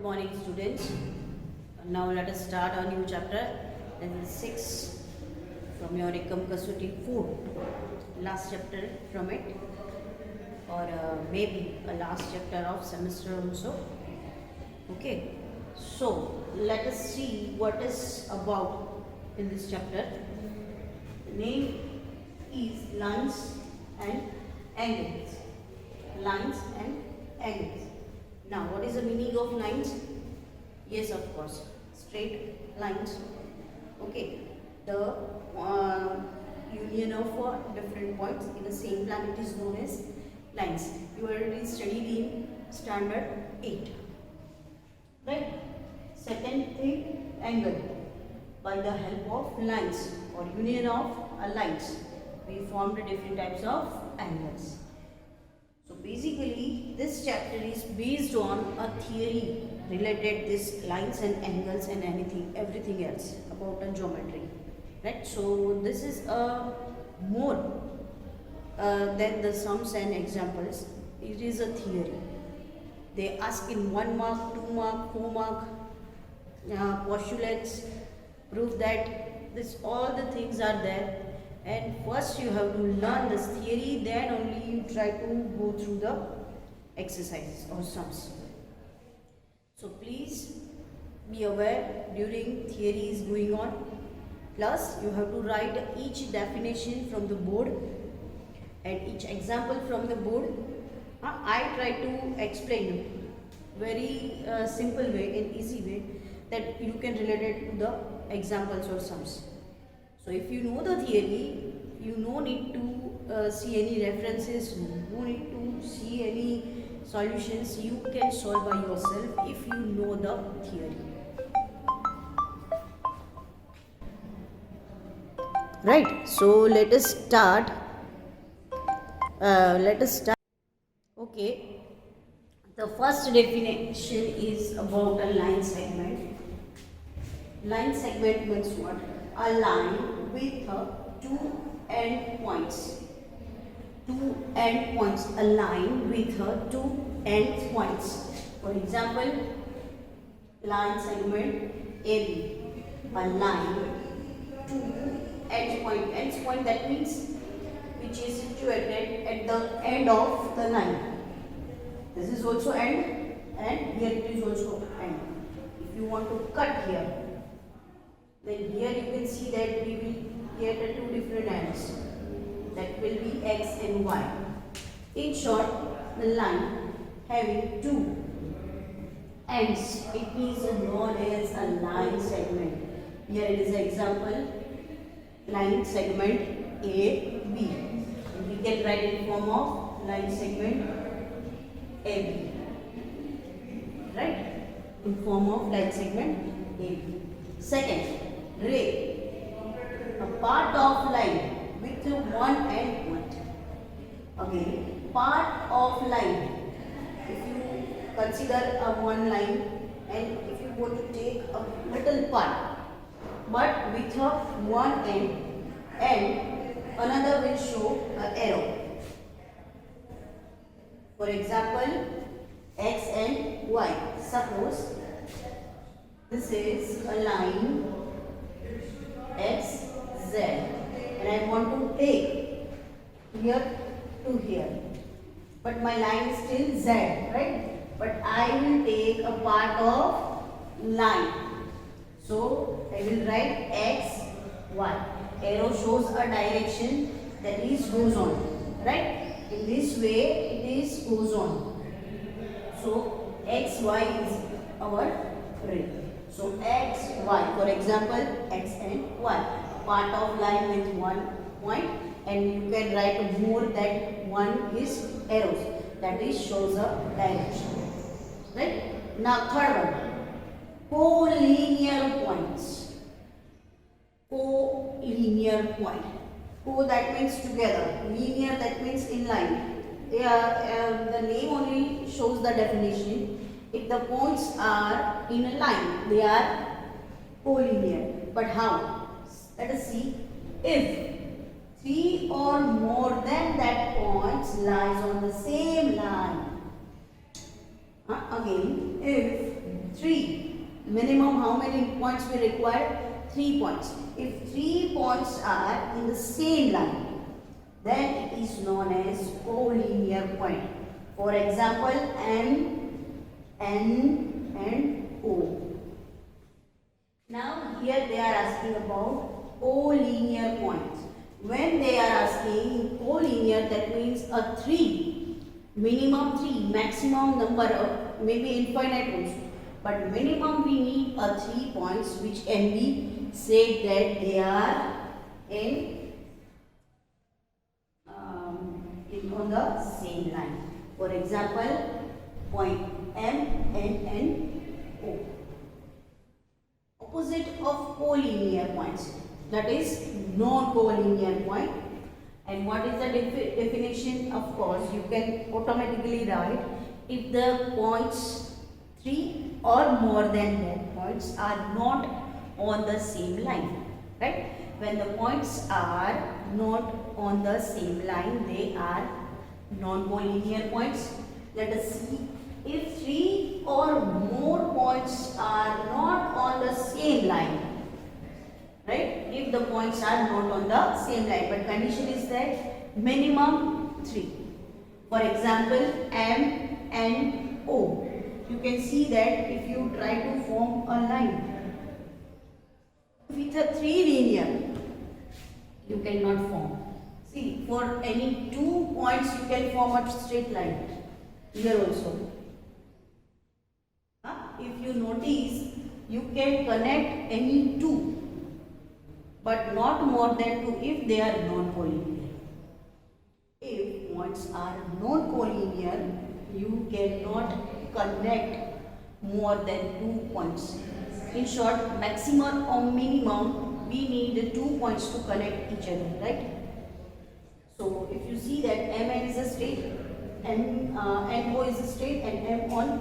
morning, students. Now let us start a new chapter. This is 6 from your Ekam Kasauti 4. Last chapter from it, or maybe a last chapter of semester also. Okay, so let us see what is about in this chapter. The name is lines and angles. Lines and angles. Now, what is the meaning of lines? Yes, of course, straight lines. Okay, the union of different points in the same planet is known as lines. You already studied in standard 8. Right? Second thing, angle. By the help of lines or union of lines, we formed different types of angles. So basically, this chapter is based on a theory related this lines and angles and everything else about the geometry. Right? So this is a more than the sums and examples. It is a theory. They ask in 1 mark, 2 mark, 4 mark postulates, prove that this all the things are there. And first you have to learn this theory, then only you try to go through the exercises or sums. So please be aware during theory is going on. Plus you have to write each definition from the board and each example from the board. I try to explain very simple way and easy way that you can relate it to the examples or sums. So if you know the theory, you no need to see any references, no need to see any solutions. You can solve by yourself if you know the theory. Right. So let us start. Okay. The first definition is about a line segment. Line segment means what? A line with two end points. Two end points. A line with two end points. For example, line segment AB. A line, two end point. End point, that means which is situated at the end of the line. This is also end and here it is also end. If you want to cut here, then here you can see that we will get two different ends. That will be X and Y. In short, the line having two ends, it is known as a line segment. Here it is an example, line segment AB. And we can write in form of line segment AB. Right? In form of line segment AB. Second, ray, a part of line with one end point. Again, part of line. If you consider one line and if you want to take a little part, but with one end and another will show an arrow. For example, X and Y. Suppose this is a line X, Z, and I want to take here to here, but my line is still Z, right? But I will take a part of line, so I will write X, Y. Arrow shows a direction, that is goes on, right? In this way it is goes on. So X, Y is our ray. So X, Y, for example, X and Y, part of line with one point, and you can write more that one is arrows, that is shows a direction. Right? Now third one, collinear points. Collinear point. Co, that means together. Linear, that means in line. They are the name only shows the definition. If the points are in a line, they are collinear. But how? Let us see. If three or more than that points lies on the same line. Again, if 3. Minimum how many points we require? 3 points. If 3 points are in the same line, then it is known as collinear point. For example, M, N and O. Now here they are asking about collinear points. When they are asking collinear, that means a 3, minimum 3, maximum number of maybe infinite also. But minimum we need a 3 points which can be said that they are on the same line. For example, point M, N and O. Opposite of collinear points, that is non-collinear point. And what is the definition? Of course, you can automatically write if the points 3 or more than that points are not on the same line, right? When the points are not on the same line, they are non-collinear points. Let us see. If 3 or more points are not on the same line, right? If the points are not on the same line, but condition is that minimum 3. For example, M and O. You can see that if you try to form a line with a 3 linear, you cannot form. See, for any 2 points you can form a straight line. Here also. If you notice, you can connect any 2, but not more than 2 if they are non-collinear. If points are non-collinear, you cannot connect more than 2 points. In short, maximum or minimum, we need 2 points to connect each other, right? So, if you see that MN is a straight, NO is a straight, and M1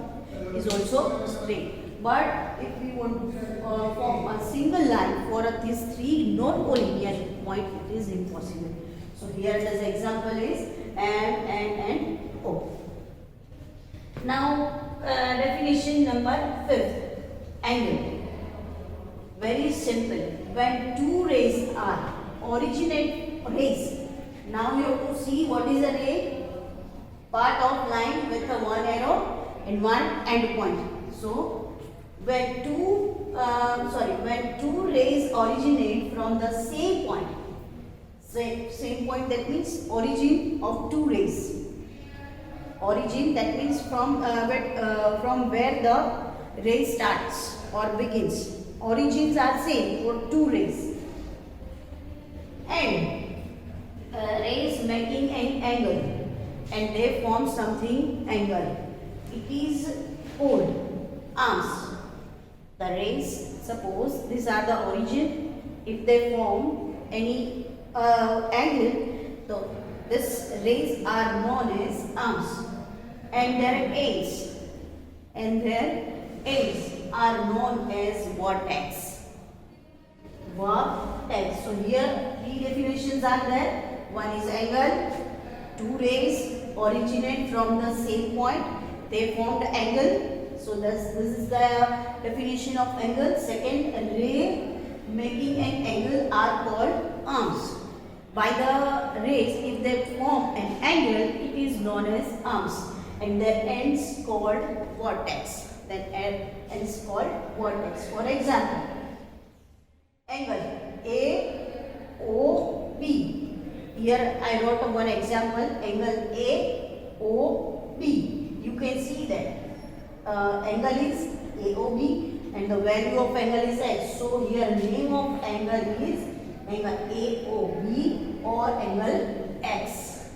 is also straight. But if we want to form a single line for these 3 non-collinear points, it is impossible. So, here the example is M, N and O. Now, definition number 5th, angle. Very simple. When 2 rays are originate rays. Now you have to see what is a ray. Part of line with a 1 arrow and 1 end point. So, when two rays originate from the same point, same point, that means origin of 2 rays. Origin, that means from where the ray starts or begins. Origins are same for 2 rays. And rays making an angle, and they form something angle. It is called arms. The rays, suppose these are the origin. If they form any angle, so these rays are known as arms. And their ends, are known as vortex. Vortex. So here 3 definitions are there. One is angle. 2 rays originate from the same point. They formed angle. So this is the definition of angle. Second, a ray making an angle are called arms. By the rays, if they form an angle, it is known as arms. And their ends called vortex. That ends called vortex. For example, angle AOB. Here I wrote one example, angle AOB. You can see that angle is AOB and the value of angle is X. So here name of angle is angle AOB or angle X.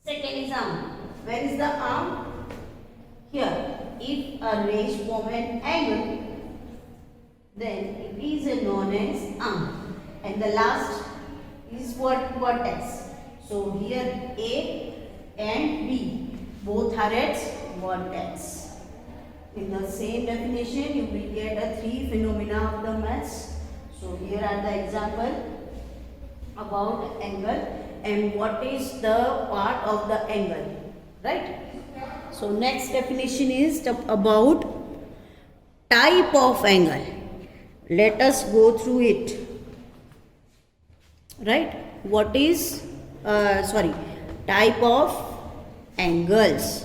Second is arm. Where is the arm? Here. If a ray form an angle, then it is known as arm. And the last is vortex. So here A and B both are at vortex. In the same definition, you will get a 3 phenomena of the mass. So here are the example about angle and what is the part of the angle, right? So next definition is about Type of angle. Let us go through it. Right? What is, type of angles.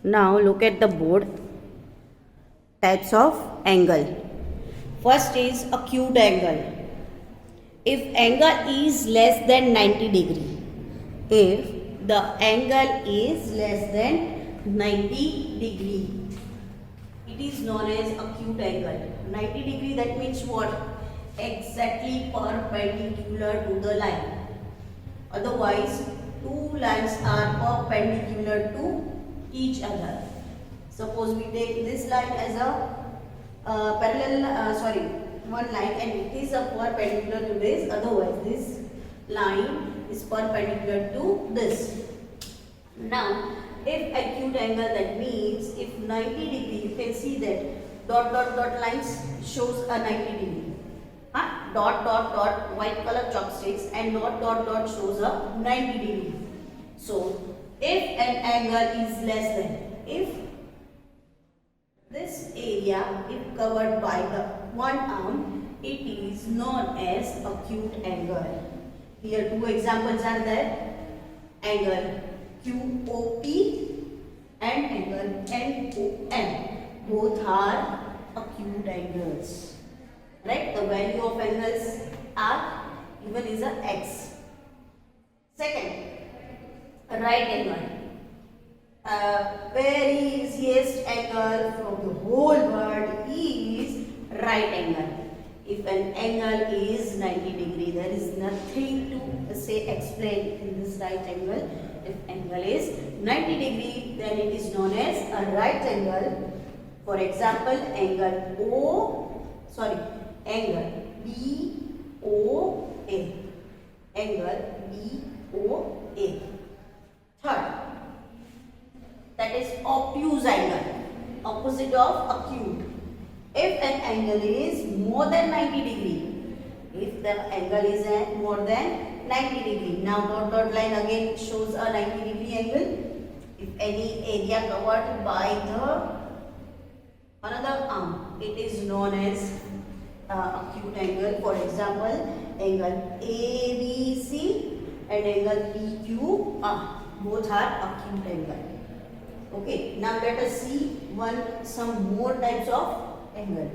Now look at the board. Types of angle. First is acute angle. If angle is less than 90 degree, if the angle is less than 90 degree, it is known as acute angle. 90 degree, that means what? Exactly perpendicular to the line. Otherwise, two lines are perpendicular to each other. Suppose we take this line as a one line, and it is a perpendicular to this. Otherwise, this line is perpendicular to this. Now, if acute angle, that means if 90 degree, you can see that dot dot dot lines shows a 90 degree. Dot dot dot white color chopsticks, and dot dot dot shows a 90 degree. So, if an angle is less than, if this area is covered by the one arm, it is known as acute angle. Here two examples are there. Angle QOP and angle NOM. Both are acute angles. Right? The value of angles are given is a X. Second, right angle. Very easiest angle from the whole world is right angle. If an angle is 90 degree, there is nothing to explain in this right angle. If angle is 90 degree, then it is known as a right angle. For example, angle BOA. Angle BOA. Third, that is obtuse angle, opposite of acute. If an angle is more than 90 degree, if the angle is more than 90 degree, now dot dot line again shows a 90 degree angle. If any area covered by the another arm, it is known as acute angle. For example, angle ABC and angle PQR. Both are acute angle. Okay, now let us see some more types of angle.